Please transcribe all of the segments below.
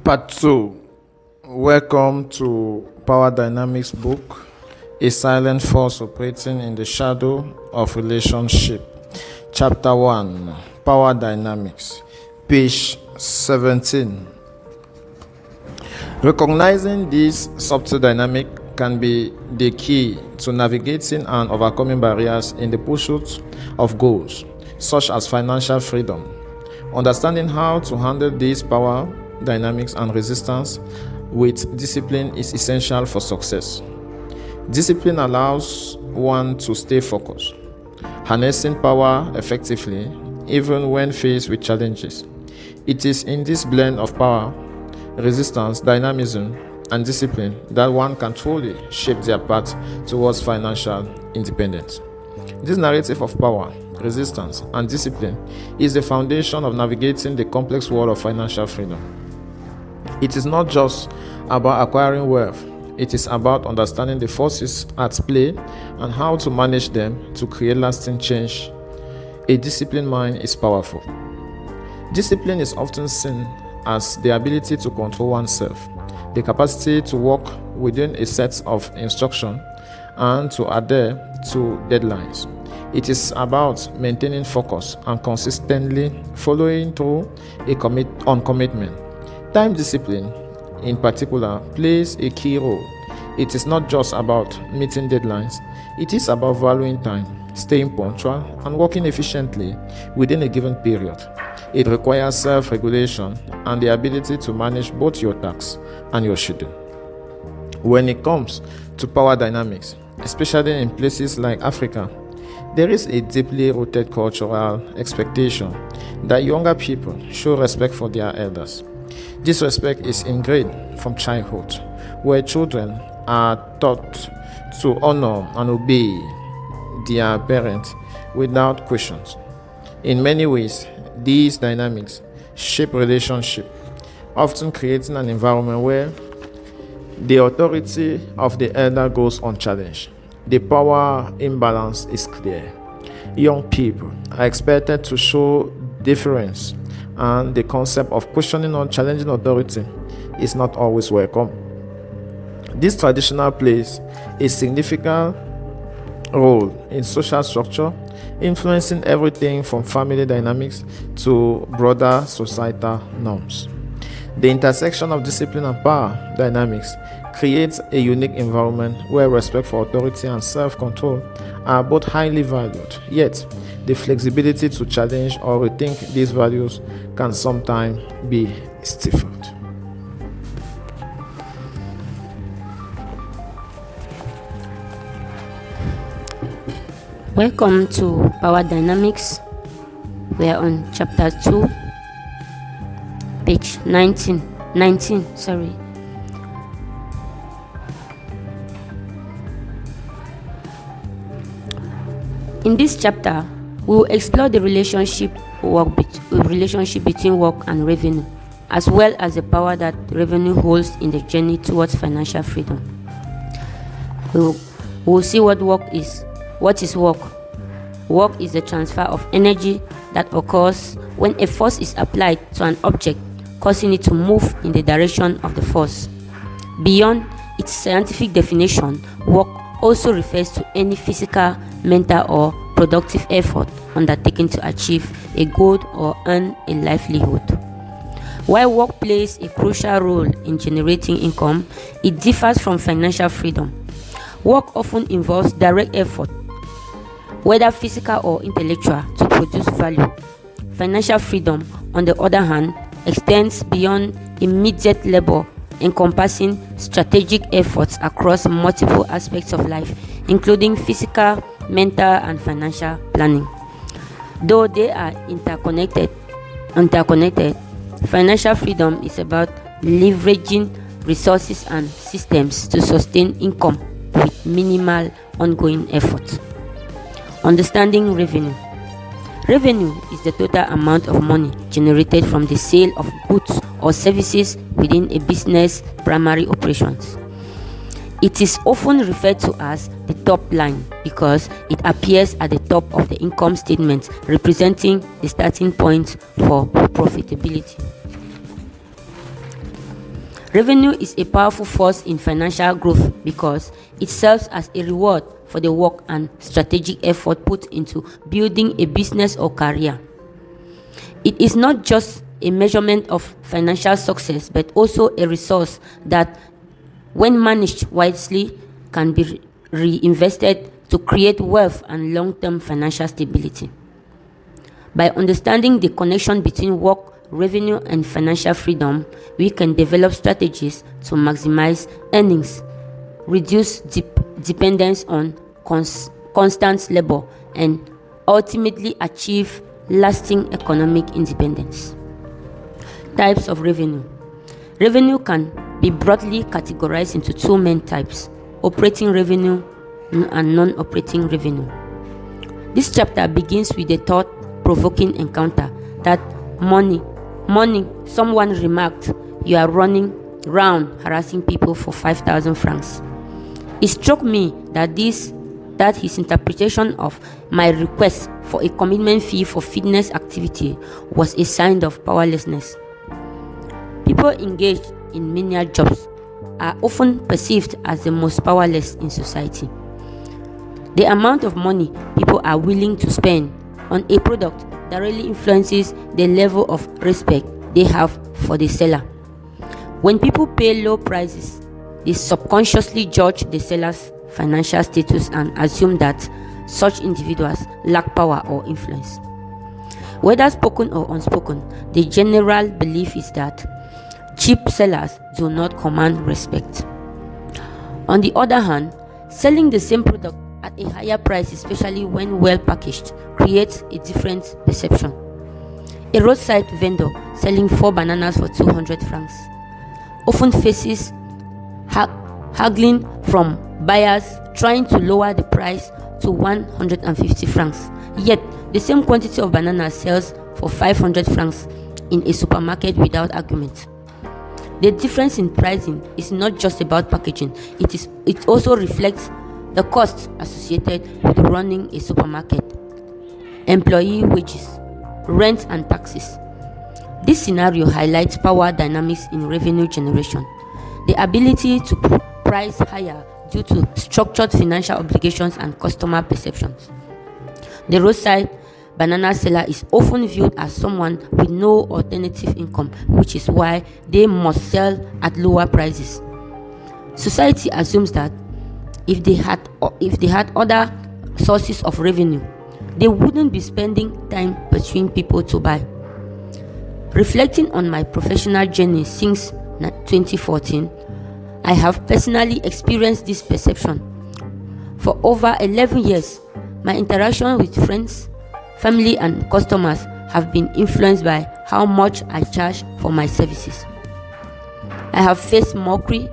Part 2. Welcome to Power Dynamics book, A Silent Force Operating in the Shadow of Relationship. Chapter 1, Power Dynamics, page 17. Recognizing this subtle dynamic can be the key to navigating and overcoming barriers in the pursuit of goals, such as financial freedom. Understanding how to handle these power dynamics and resistance with discipline is essential for success. Discipline allows one to stay focused, harnessing power effectively even when faced with challenges. It is in this blend of power, resistance, dynamism, and discipline that one can truly shape their path towards financial independence. This narrative of power, resistance, and discipline is the foundation of navigating the complex world of financial freedom. It is not just about acquiring wealth, it is about understanding the forces at play and how to manage them to create lasting change. A disciplined mind is powerful. Discipline is often seen as the ability to control oneself, the capacity to work within a set of instruction and to adhere to deadlines. It is about maintaining focus and consistently following through on commitment. Time discipline, in particular, plays a key role. It is not just about meeting deadlines, it is about valuing time, staying punctual, and working efficiently within a given period. It requires self-regulation and the ability to manage both your tasks and your schedule. When it comes to power dynamics, especially in places like Africa, there is a deeply rooted cultural expectation that younger people show respect for their elders. This respect is ingrained from childhood, where children are taught to honor and obey their parents without questions. In many ways, these dynamics shape relationship, often creating an environment where the authority of the elder goes unchallenged. The power imbalance is clear. Young people are expected to show deference, and the concept of questioning or challenging authority is not always welcome. This traditional plays a significant role in social structure, influencing everything from family dynamics to broader societal norms. The intersection of discipline and power dynamics creates a unique environment where respect for authority and self-control are both highly valued, yet the flexibility to challenge or rethink these values can sometimes be stifled. Welcome to Power Dynamics. We are on chapter 2, page 19. In this chapter, we will explore the relationship between work and revenue, as well as the power that revenue holds in the journey towards financial freedom. We will see what work is. What is work? Work is the transfer of energy that occurs when a force is applied to an object, causing it to move in the direction of the force. Beyond its scientific definition, work also refers to any physical, mental, or productive effort undertaken to achieve a goal or earn a livelihood. While work plays a crucial role in generating income, it differs from financial freedom. Work often involves direct effort, whether physical or intellectual, to produce value. Financial freedom, on the other hand, extends beyond immediate labor, encompassing strategic efforts across multiple aspects of life, including physical, mental, and financial planning. Though they are interconnected, financial freedom is about leveraging resources and systems to sustain income with minimal ongoing effort. Understanding revenue. Revenue is the total amount of money generated from the sale of goods or services within a business' primary operations. It is often referred to as the top line because it appears at the top of the income statement, representing the starting point for profitability. Revenue is a powerful force in financial growth because it serves as a reward for the work and strategic effort put into building a business or career. It is not just a measurement of financial success, but also a resource that, when managed wisely, can be reinvested to create wealth and long-term financial stability. By understanding the connection between work, revenue, and financial freedom, we can develop strategies to maximize earnings, reduce dependence on constant labor, and ultimately achieve lasting economic independence. Types of revenue. Revenue can be broadly categorized into two main types: operating revenue and non-operating revenue. This chapter begins with a thought-provoking encounter that money, someone remarked, "You are running round harassing people for 5,000 francs." It struck me that his interpretation of my request for a commitment fee for fitness activity was a sign of powerlessness. People engaged in menial jobs are often perceived as the most powerless in society. The amount of money people are willing to spend on a product directly influences the level of respect they have for the seller. When people pay low prices, they subconsciously judge the seller's financial status and assume that such individuals lack power or influence. Whether spoken or unspoken, the general belief is that cheap sellers do not command respect. On the other hand, selling the same product at a higher price, especially when well packaged, creates a different perception. A roadside vendor selling 4 bananas for 200 francs often faces haggling from buyers trying to lower the price to 150 francs. Yet, the same quantity of bananas sells for 500 francs in a supermarket without argument. The difference in pricing is not just about packaging, it also reflects the costs associated with running a supermarket, employee wages, rent, and taxes. This scenario highlights power dynamics in revenue generation. The ability to price higher due to structured financial obligations and customer perceptions. The roadside banana seller is often viewed as someone with no alternative income, which is why they must sell at lower prices. Society assumes that if they had other sources of revenue, they wouldn't be spending time pursuing people to buy. Reflecting on my professional journey since 2014, I have personally experienced this perception. For over 11 years, my interaction with friends, family, and customers have been influenced by how much I charge for my services. I have faced mockery,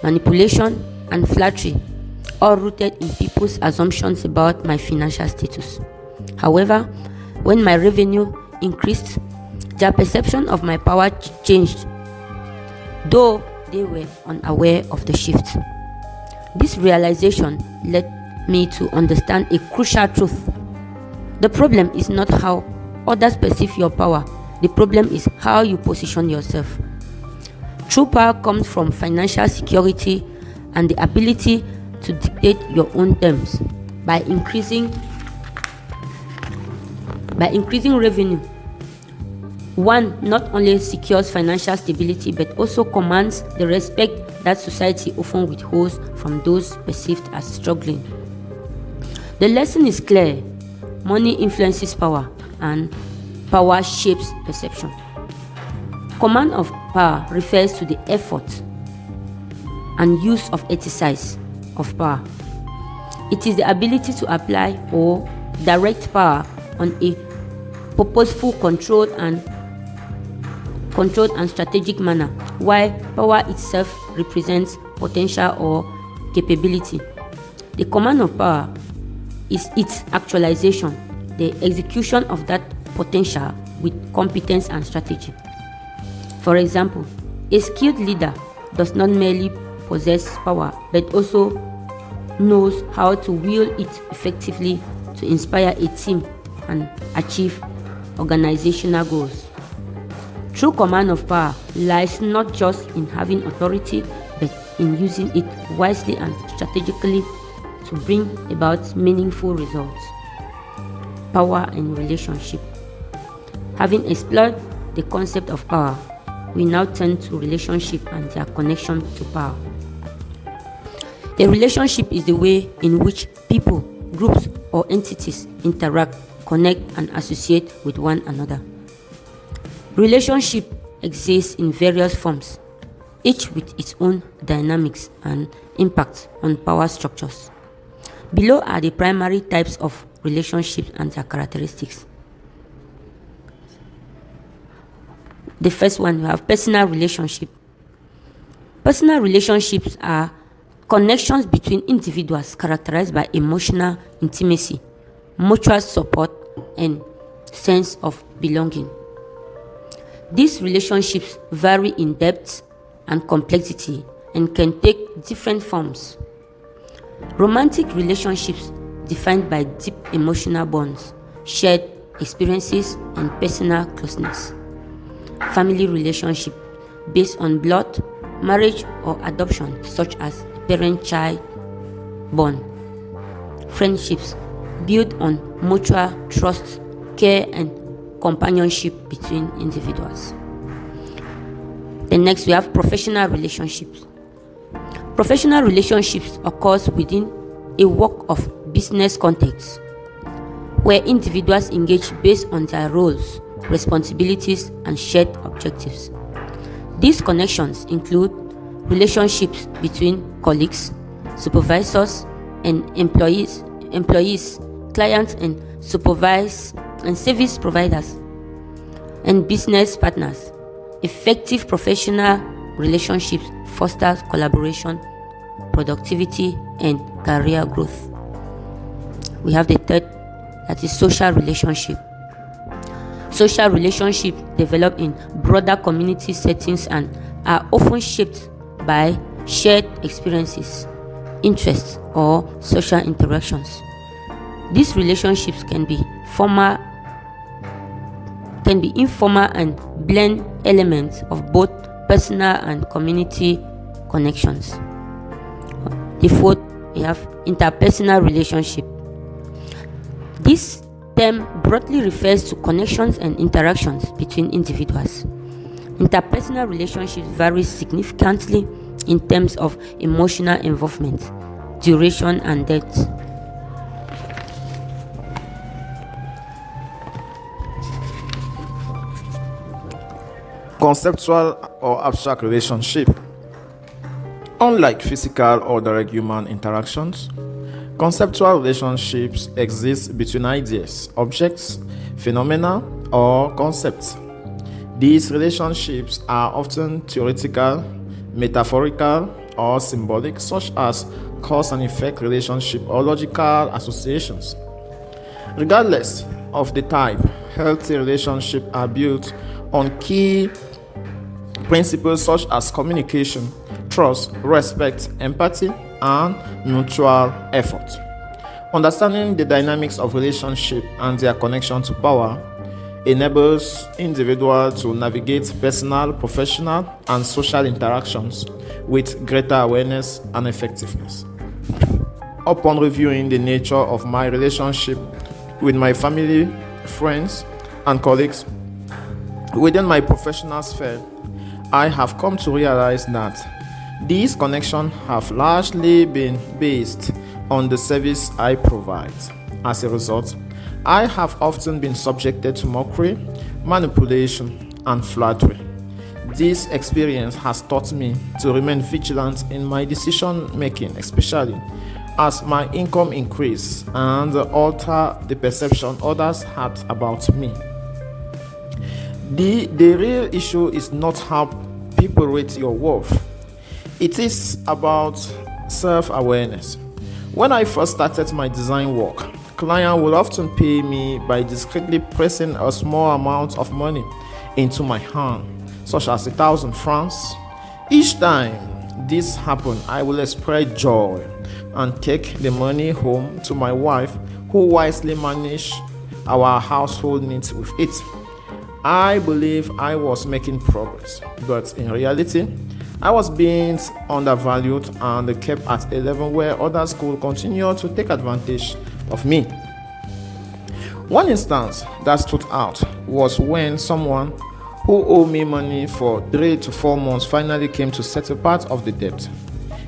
manipulation, and flattery, all rooted in people's assumptions about my financial status. However, when my revenue increased, their perception of my power changed, though they were unaware of the shift. This realization led me to understand a crucial truth. The problem is not how others perceive your power. The problem is how you position yourself. True power comes from financial security and the ability to dictate your own terms. By increasing revenue, one not only secures financial stability but also commands the respect that society often withholds from those perceived as struggling. The lesson is clear. Money influences power, and power shapes perception. Command of power refers to the effort and use of exercise of power. It is the ability to apply or direct power on a purposeful, controlled and strategic manner, while power itself represents potential or capability. The command of power is its actualization, the execution of that potential with competence and strategy. For example, a skilled leader does not merely possess power but also knows how to wield it effectively to inspire a team and achieve organizational goals. True command of power lies not just in having authority, but in using it wisely and strategically to bring about meaningful results. Power and relationship. Having explored the concept of power, we now turn to relationship and their connection to power. A relationship is the way in which people, groups, or entities interact, connect, and associate with one another. Relationship exists in various forms, each with its own dynamics and impact on power structures. Below are the primary types of relationships and their characteristics. The first one, we have personal relationship. Personal relationships are connections between individuals characterized by emotional intimacy, mutual support, and sense of belonging. These relationships vary in depth and complexity and can take different forms. Romantic relationships defined by deep emotional bonds, shared experiences, and personal closeness. Family relationship based on blood, marriage, or adoption, such as parent-child bond. Friendships built on mutual trust, care, and companionship between individuals. Then next we have professional relationships. Professional relationships occurs within a work of business context, where individuals engage based on their roles, responsibilities, and shared objectives. These connections include relationships between colleagues, supervisors, and employees, clients and service providers, and business partners. Effective professional relationships foster collaboration, productivity, and career growth. We have the third, that is social relationship. Social relationships develop in broader community settings and are often shaped by shared experiences, interests, or social interactions. These relationships can be informal and blend elements of both personal and community connections. The fourth, we have interpersonal relationship. This term broadly refers to connections and interactions between individuals. Interpersonal relationships vary significantly in terms of emotional involvement, duration, and depth. Conceptual or abstract relationship. Unlike physical or direct human interactions, conceptual relationships exist between ideas, objects, phenomena, or concepts. These relationships are often theoretical, metaphorical, or symbolic, such as cause and effect relationship or logical associations. Regardless of the type, healthy relationships are built on key principles such as communication, trust, respect, empathy, and mutual effort. Understanding the dynamics of relationship and their connection to power enables individuals to navigate personal, professional, and social interactions with greater awareness and effectiveness. Upon reviewing the nature of my relationship with my family, friends, and colleagues within my professional sphere, I have come to realize that these connections have largely been based on the service I provide. As a result, I have often been subjected to mockery, manipulation, and flattery. This experience has taught me to remain vigilant in my decision making, especially as my income increased and alter the perception others had about me. The real issue is not how people rate your worth. It is about self-awareness. When I first started my design work, clients would often pay me by discreetly pressing a small amount of money into my hand, such as 1,000 francs. Each time this happened, I will express joy and take the money home to my wife, who wisely managed our household needs with it. I believe I was making progress, but in reality, I was being undervalued and kept at a level where others could continue to take advantage of me. One instance that stood out was when someone who owed me money for 3 to 4 months finally came to settle part of the debt.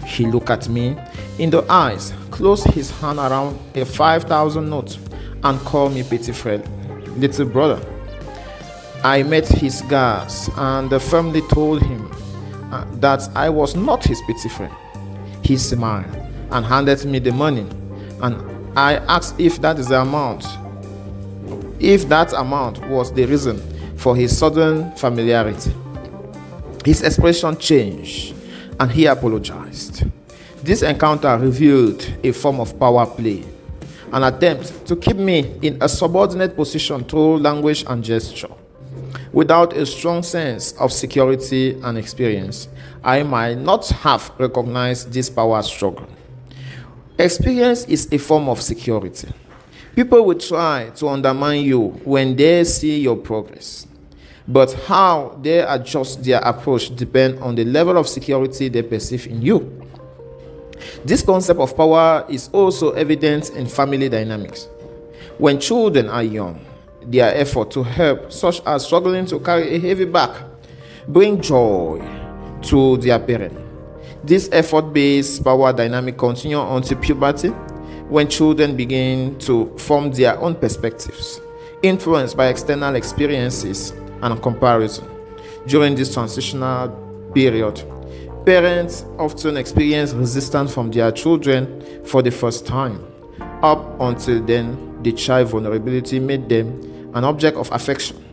He looked at me in the eyes, closed his hand around a 5,000 note, and called me pitiful little brother. I met his gas and firmly told him that I was not his petty friend. He smiled and handed me the money, and I asked if that amount was the reason for his sudden familiarity. His expression changed and he apologized. This encounter revealed a form of power play, an attempt to keep me in a subordinate position through language and gesture. Without a strong sense of security and experience, I might not have recognized this power struggle. Experience is a form of security. People will try to undermine you when they see your progress, but how they adjust their approach depends on the level of security they perceive in you. This concept of power is also evident in family dynamics. When children are young, their effort to help, such as struggling to carry a heavy bag, bring joy to their parent. This effort-based power dynamic continues until puberty, when children begin to form their own perspectives, influenced by external experiences and comparison. During this transitional period, parents often experience resistance from their children for the first time. Up until then, the child vulnerability made them an object of affection,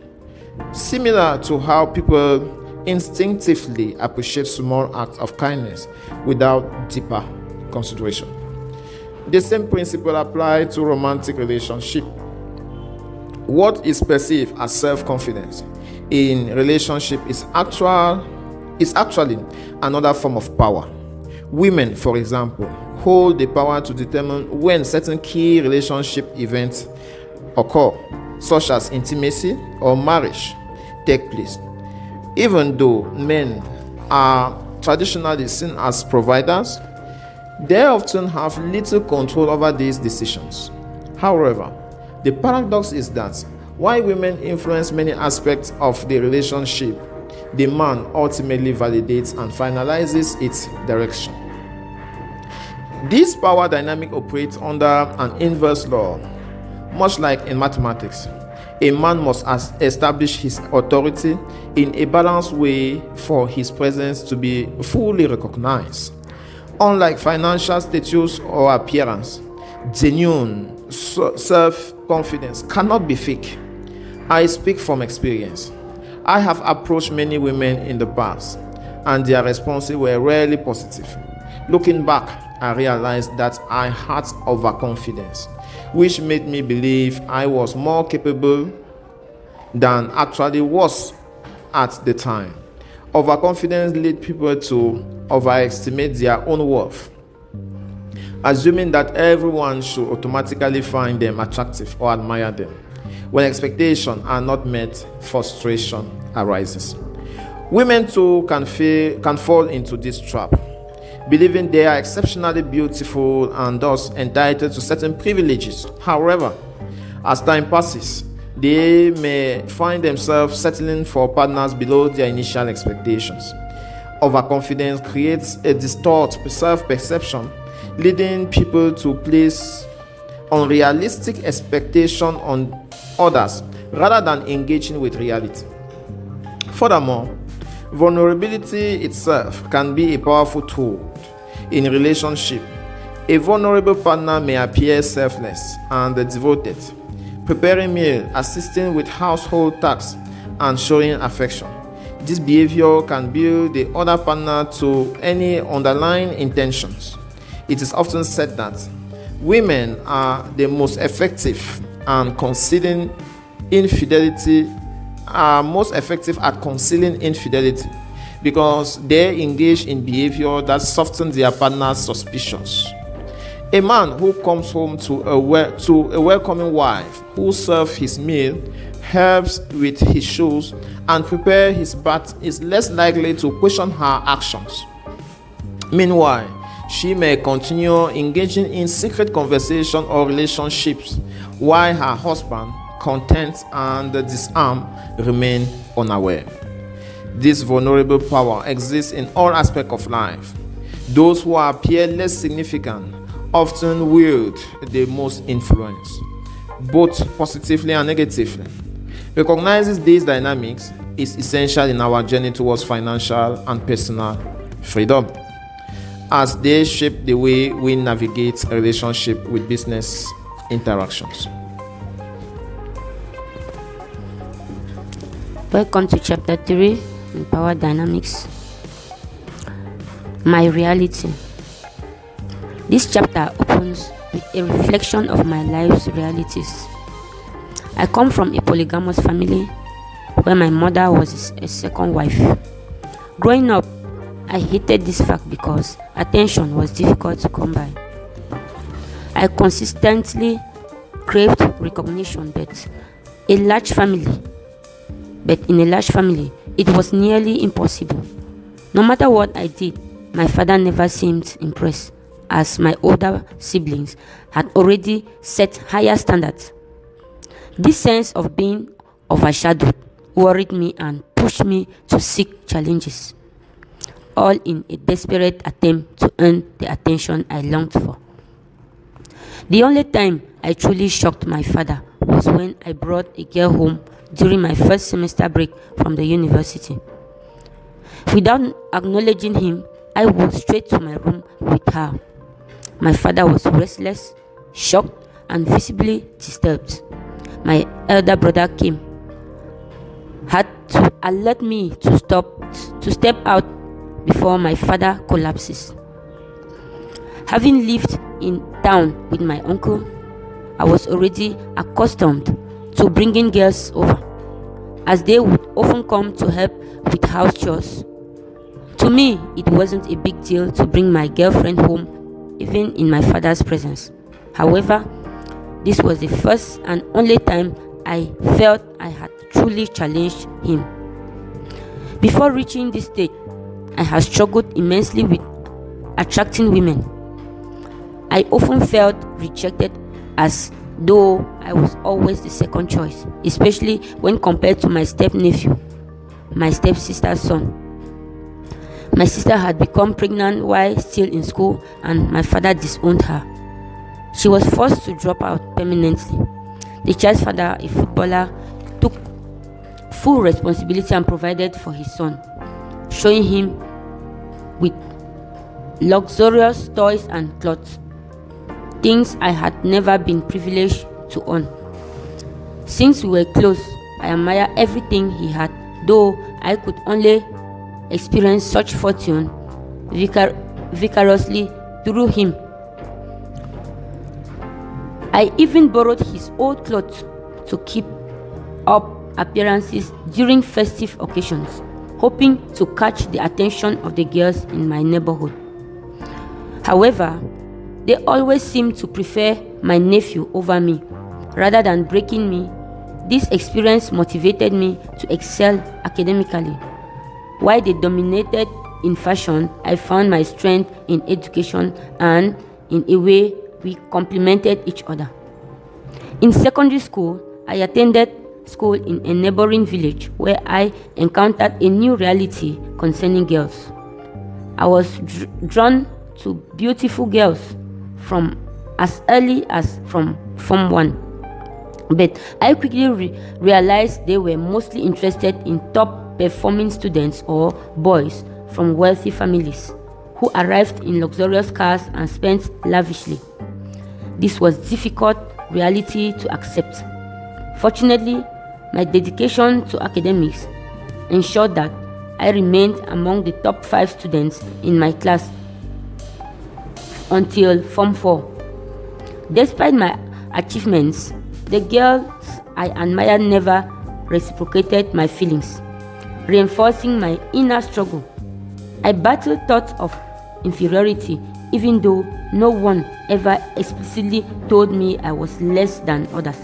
similar to how people instinctively appreciate small acts of kindness without deeper consideration. The same principle applies to romantic relationship. What is perceived as self-confidence in relationship is actually another form of power. Women, for example, hold the power to determine when certain key relationship events occur, such as intimacy or marriage, take place. Even though men are traditionally seen as providers, they often have little control over these decisions. However, the paradox is that while women influence many aspects of the relationship, the man ultimately validates and finalizes its direction. This power dynamic operates under an inverse law. Much like in mathematics, a man must establish his authority in a balanced way for his presence to be fully recognized. Unlike financial status or appearance, genuine self-confidence cannot be fake. I speak from experience. I have approached many women in the past, and their responses were rarely positive. Looking back, I realized that I had overconfidence, which made me believe I was more capable than actually was at the time. Overconfidence leads people to overestimate their own worth, assuming that everyone should automatically find them attractive or admire them. When expectations are not met, frustration arises. Women too can fall into this trap, believing they are exceptionally beautiful and thus entitled to certain privileges. However, as time passes, they may find themselves settling for partners below their initial expectations. Overconfidence creates a distorted self-perception, leading people to place unrealistic expectations on others rather than engaging with reality. Furthermore, vulnerability itself can be a powerful tool in relationship. A vulnerable partner may appear selfless and devoted, preparing meals, assisting with household tasks, and showing affection. This behavior can build the other partner to any underlying intentions. It is often said that women are the most effective at concealing infidelity because they engage in behavior that softens their partner's suspicions. A man who comes home to a welcoming wife who serves his meal, helps with his shoes, and prepares his bath is less likely to question her actions. Meanwhile, she may continue engaging in secret conversation or relationships while her husband, content and disarmed, remain unaware. This vulnerable power exists in all aspects of life. Those who appear less significant often wield the most influence, both positively and negatively. Recognizing these dynamics is essential in our journey towards financial and personal freedom, as they shape the way we navigate a relationship with business interactions. Welcome to chapter 3 in Power Dynamics. My reality. This chapter opens with a reflection of my life's realities. I come from a polygamous family where my mother was a second wife. Growing up, I hated this fact because attention was difficult to come by. I consistently craved recognition, but in a large family, it was nearly impossible. No matter what I did, my father never seemed impressed, as my older siblings had already set higher standards. This sense of being overshadowed worried me and pushed me to seek challenges, all in a desperate attempt to earn the attention I longed for. The only time I truly shocked my father was when I brought a girl home during my first semester break from the university. Without acknowledging him, I walked straight to my room with her. My father was restless, shocked, and visibly disturbed. My elder brother came, had to alert me to step out before my father collapses. Having lived in town with my uncle, I was already accustomed to bringing girls over, as they would often come to help with house chores. To me, it wasn't a big deal to bring my girlfriend home, even in my father's presence. However, this was the first and only time I felt I had truly challenged him. Before reaching this stage, I had struggled immensely with attracting women. I often felt rejected, as though I was always the second choice, especially when compared to my step-nephew, my step-sister's son. My sister had become pregnant while still in school, and my father disowned her. She was forced to drop out permanently. The child's father, a footballer, took full responsibility and provided for his son, showing him with luxurious toys and clothes, things I had never been privileged to own. Since we were close, I admired everything he had, though I could only experience such fortune vicariously through him. I even borrowed his old clothes to keep up appearances during festive occasions, hoping to catch the attention of the girls in my neighborhood. However, they always seemed to prefer my nephew over me. Rather than breaking me, this experience motivated me to excel academically. While they dominated in fashion, I found my strength in education, and in a way, we complemented each other. In secondary school, I attended school in a neighboring village where I encountered a new reality concerning girls. I was drawn to beautiful girls from as early as from Form 1, but I quickly realized they were mostly interested in top performing students or boys from wealthy families who arrived in luxurious cars and spent lavishly. This was difficult reality to accept. Fortunately, my dedication to academics ensured that I remained among the top 5 students in my class until Form 4. Despite my achievements, the girls I admired never reciprocated my feelings, reinforcing my inner struggle. I battled thoughts of inferiority, even though no one ever explicitly told me I was less than others.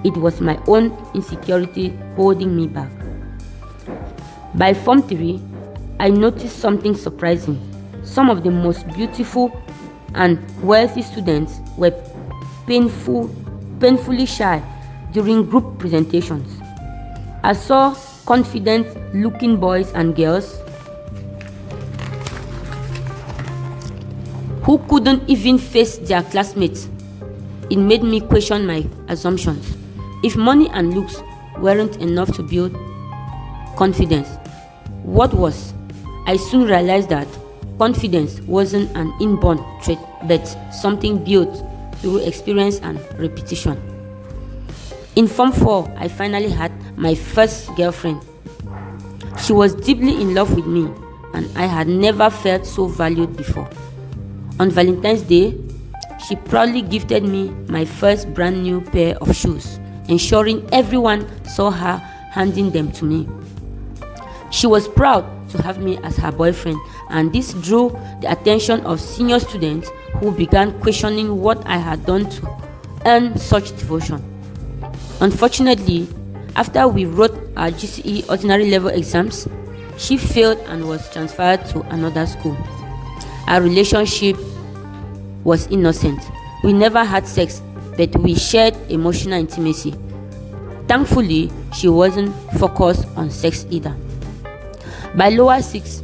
It was my own insecurity holding me back. By Form 3, I noticed something surprising. Some of the most beautiful and wealthy students were painfully shy during group presentations. I saw confident-looking boys and girls who couldn't even face their classmates. It made me question my assumptions. If money and looks weren't enough to build confidence, what was? I soon realized that confidence wasn't an inborn trait, but something built through experience and repetition. In Form 4, I finally had my first girlfriend. She was deeply in love with me, and I had never felt so valued before. On Valentine's Day, she proudly gifted me my first brand new pair of shoes, ensuring everyone saw her handing them to me. She was proud to have me as her boyfriend, and this drew the attention of senior students who began questioning what I had done to earn such devotion. Unfortunately, after we wrote our GCE ordinary level exams, she failed and was transferred to another school. Our relationship was innocent. We never had sex, but we shared emotional intimacy. Thankfully, she wasn't focused on sex either. By lower 6,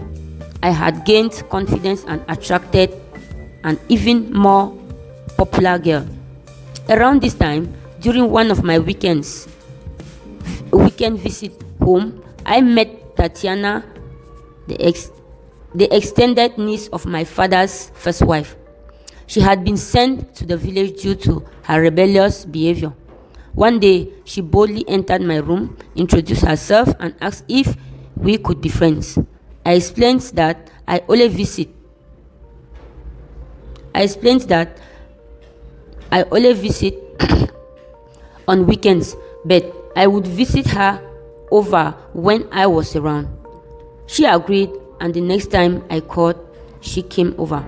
I had gained confidence and attracted an even more popular girl. Around this time, during one of my weekend visit home, I met Tatiana, the extended niece of my father's first wife. She had been sent to the village due to her rebellious behavior. One day, she boldly entered my room, introduced herself, and asked if we could be friends. I explained that I only visit on weekends, but I would visit her over when I was around. She agreed, and the next time I called, she came over.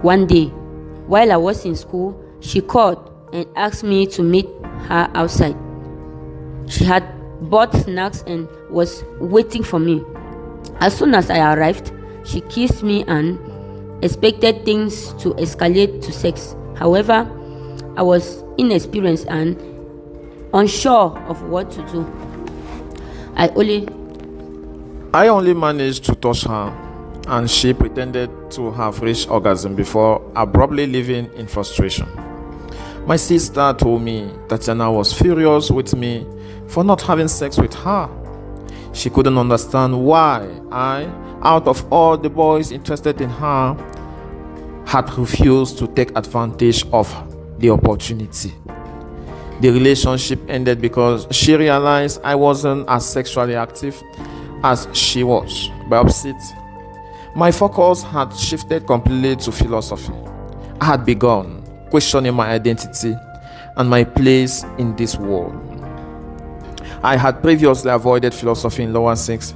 One day, while I was in school, she called and asked me to meet her outside. She had bought snacks and was waiting for me. As soon as I arrived, she kissed me and expected things to escalate to sex. However, I was inexperienced and unsure of what to do. I only managed to touch her, and she pretended to have reached orgasm before abruptly leaving in frustration. My sister told me Tatiana was furious with me for not having sex with her. She couldn't understand why I, out of all the boys interested in her, had refused to take advantage of the opportunity. The relationship ended because she realized I wasn't as sexually active as she was. By opposite, my focus had shifted completely to philosophy. I had begun questioning my identity and my place in this world. I had previously avoided philosophy in lower 6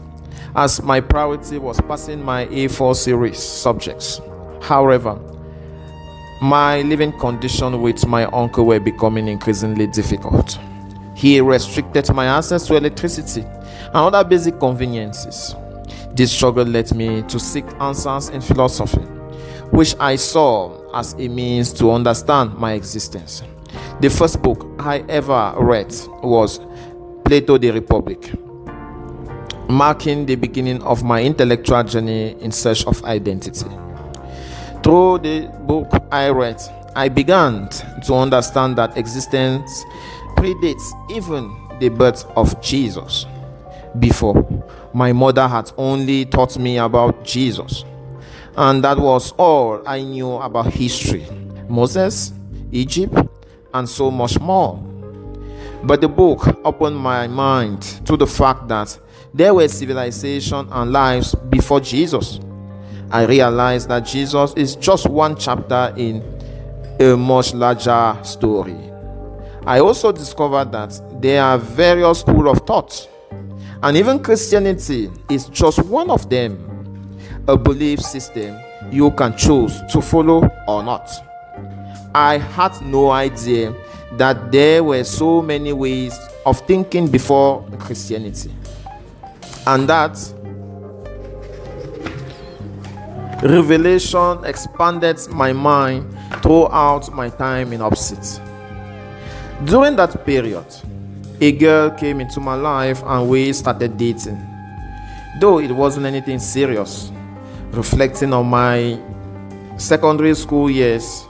as my priority was passing my A4 series subjects. However, my living conditions with my uncle were becoming increasingly difficult. He restricted my access to electricity and other basic conveniences. This struggle led me to seek answers in philosophy, which I saw as a means to understand my existence. The first book I ever read was Plato the Republic, marking the beginning of my intellectual journey in search of identity. Through the book I read, I began to understand that existence predates even the birth of Jesus. Before, my mother had only taught me about Jesus, and that was all I knew about history, Moses, Egypt, and so much more. But the book opened my mind to the fact that there were civilizations and lives before Jesus. I realized that Jesus is just one chapter in a much larger story. I also discovered that there are various schools of thought, and even Christianity is just one of them, a belief system you can choose to follow or not. I had no idea that there were so many ways of thinking before Christianity, and that revelation expanded my mind throughout my time in Upstate. During that period, a girl came into my life and we started dating. Though it wasn't anything serious, reflecting on my secondary school years,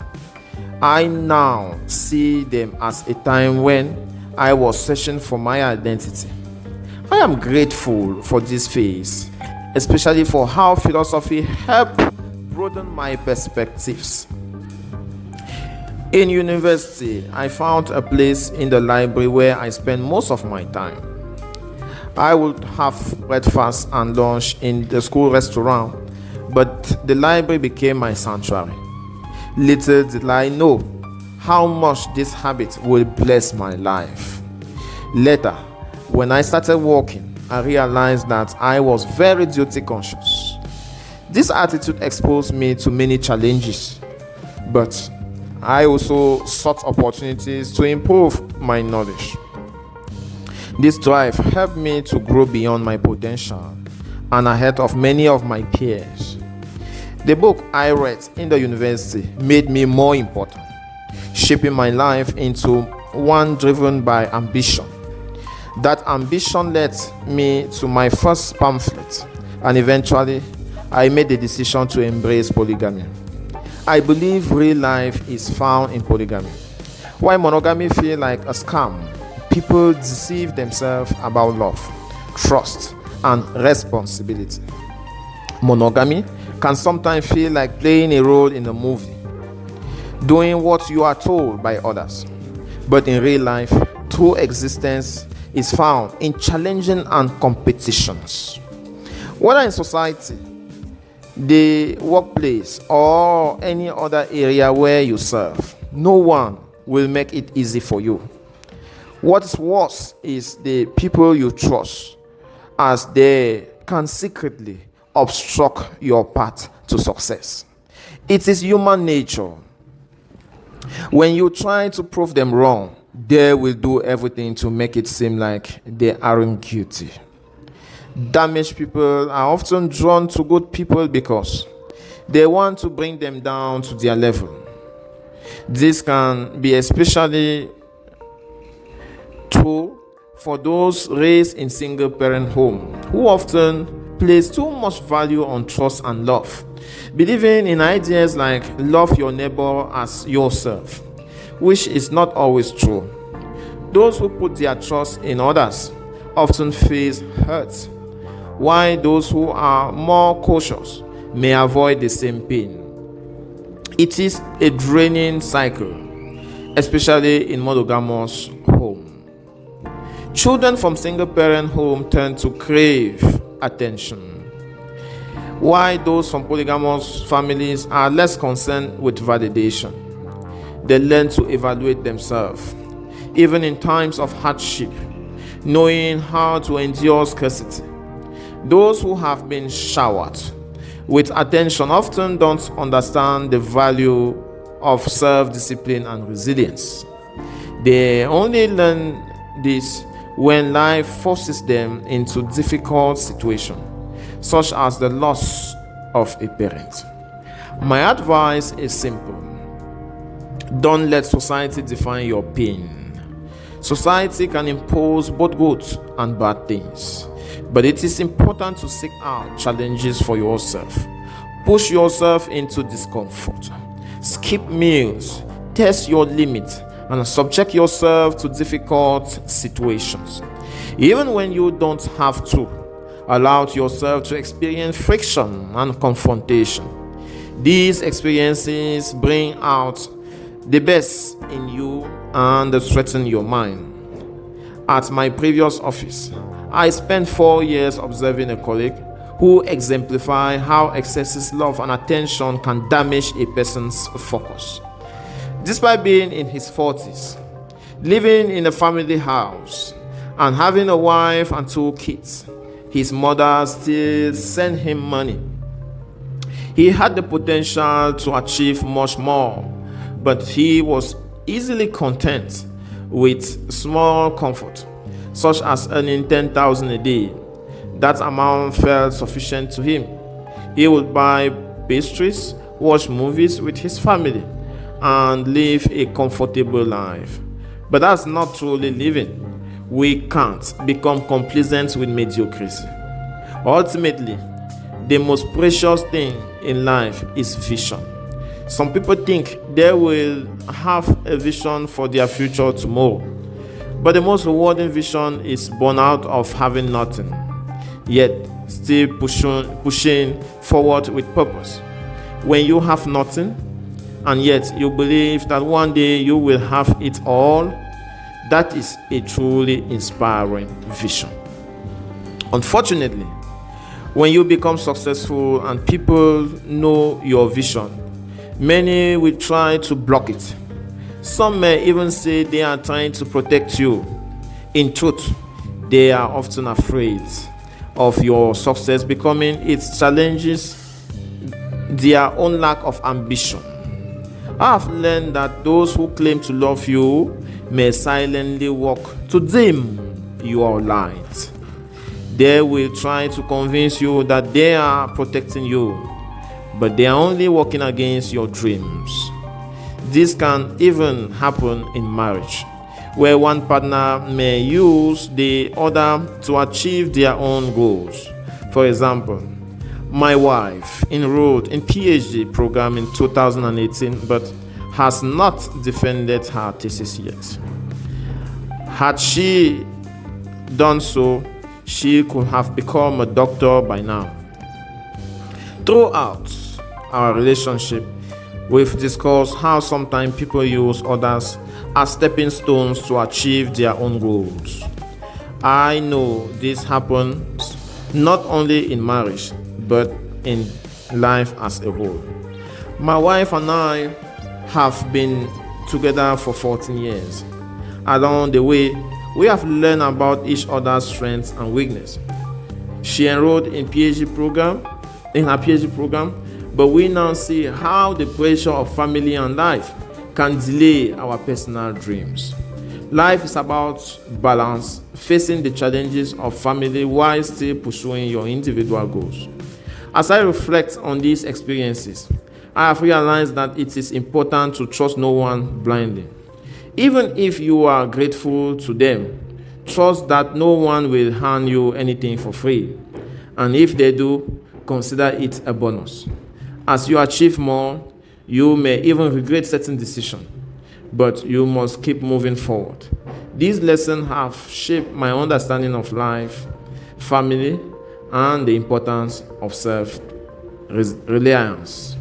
I now see them as a time when I was searching for my identity. I am grateful for this phase, especially for how philosophy helped broaden my perspectives. In university, I found a place in the library where I spent most of my time. I would have breakfast and lunch in the school restaurant, but the library became my sanctuary. Little did I know how much this habit would bless my life. Later, when I started working, I realized that I was very duty conscious. This attitude exposed me to many challenges, but I also sought opportunities to improve my knowledge. This drive helped me to grow beyond my potential and ahead of many of my peers. The book I read in the university made me more important, shaping my life into one driven by ambition. That ambition led me to my first pamphlet, and eventually I made the decision to embrace polygamy. I believe real life is found in polygamy. While monogamy feels like a scam, people deceive themselves about love, trust, and responsibility. Monogamy can sometimes feel like playing a role in a movie, doing what you are told by others. But in real life, true existence is found in challenging and competitions. Whether in society, the workplace, or any other area where you serve, no one will make it easy for you. What's worse is the people you trust, as they can secretly obstruct your path to success. It is human nature. When you try to prove them wrong, they will do everything to make it seem like they aren't guilty. Damaged people are often drawn to good people because they want to bring them down to their level. This can be especially true for those raised in single-parent homes, who often place too much value on trust and love, believing in ideas like love your neighbor as yourself, which is not always true. Those who put their trust in others often face hurt, while those who are more cautious may avoid the same pain. It is a draining cycle, especially in monogamous homes. Children from single-parent homes tend to crave attention, while those from polygamous families are less concerned with validation. They learn to evaluate themselves, even in times of hardship, knowing how to endure scarcity. Those who have been showered with attention often don't understand the value of self-discipline and resilience. They only learn this when life forces them into difficult situations, such as the loss of a parent. My advice is simple. Don't let society define your pain. Society can impose both good and bad things, but it is important to seek out challenges for yourself. Push yourself into discomfort. Skip meals. Test your limits and subject yourself to difficult situations. Even when you don't have to, allow yourself to experience friction and confrontation. These experiences bring out the best in you and strengthen your mind. At my previous office, I spent 4 years observing a colleague who exemplified how excessive love and attention can damage a person's focus. Despite being in his 40s, living in a family house, and having a wife and 2 kids, his mother still sent him money. He had the potential to achieve much more, but he was easily content with small comfort, such as earning 10,000 a day. That amount felt sufficient to him. He would buy pastries, watch movies with his family, and live a comfortable life. But that's not truly living. We can't become complacent with mediocrity. Ultimately, the most precious thing in life is vision. Some people think they will have a vision for their future tomorrow, but the most rewarding vision is born out of having nothing, yet still pushing forward with purpose. When you have nothing, and yet you believe that one day you will have it all, that is a truly inspiring vision. Unfortunately, when you become successful and people know your vision, many will try to block it. Some may even say they are trying to protect you. In truth, they are often afraid of your success becoming its challenges, their own lack of ambition. I have learned that those who claim to love you may silently work to dim your light. They will try to convince you that they are protecting you, but they are only working against your dreams. This can even happen in marriage, where one partner may use the other to achieve their own goals. For example, my wife enrolled in PhD program in 2018, but has not defended her thesis yet. Had she done so, she could have become a doctor by now. Throughout our relationship, we've discussed how sometimes people use others as stepping stones to achieve their own goals. I know this happens not only in marriage, but in life as a whole. My wife and I have been together for 14 years. Along the way, we have learned about each other's strengths and weakness. She enrolled in her PhD program, but we now see how the pressure of family and life can delay our personal dreams. Life is about balance, facing the challenges of family while still pursuing your individual goals. As I reflect on these experiences, I have realized that it is important to trust no one blindly. Even if you are grateful to them, trust that no one will hand you anything for free. And if they do, consider it a bonus. As you achieve more, you may even regret certain decisions, but you must keep moving forward. These lessons have shaped my understanding of life, family, and the importance of self-reliance.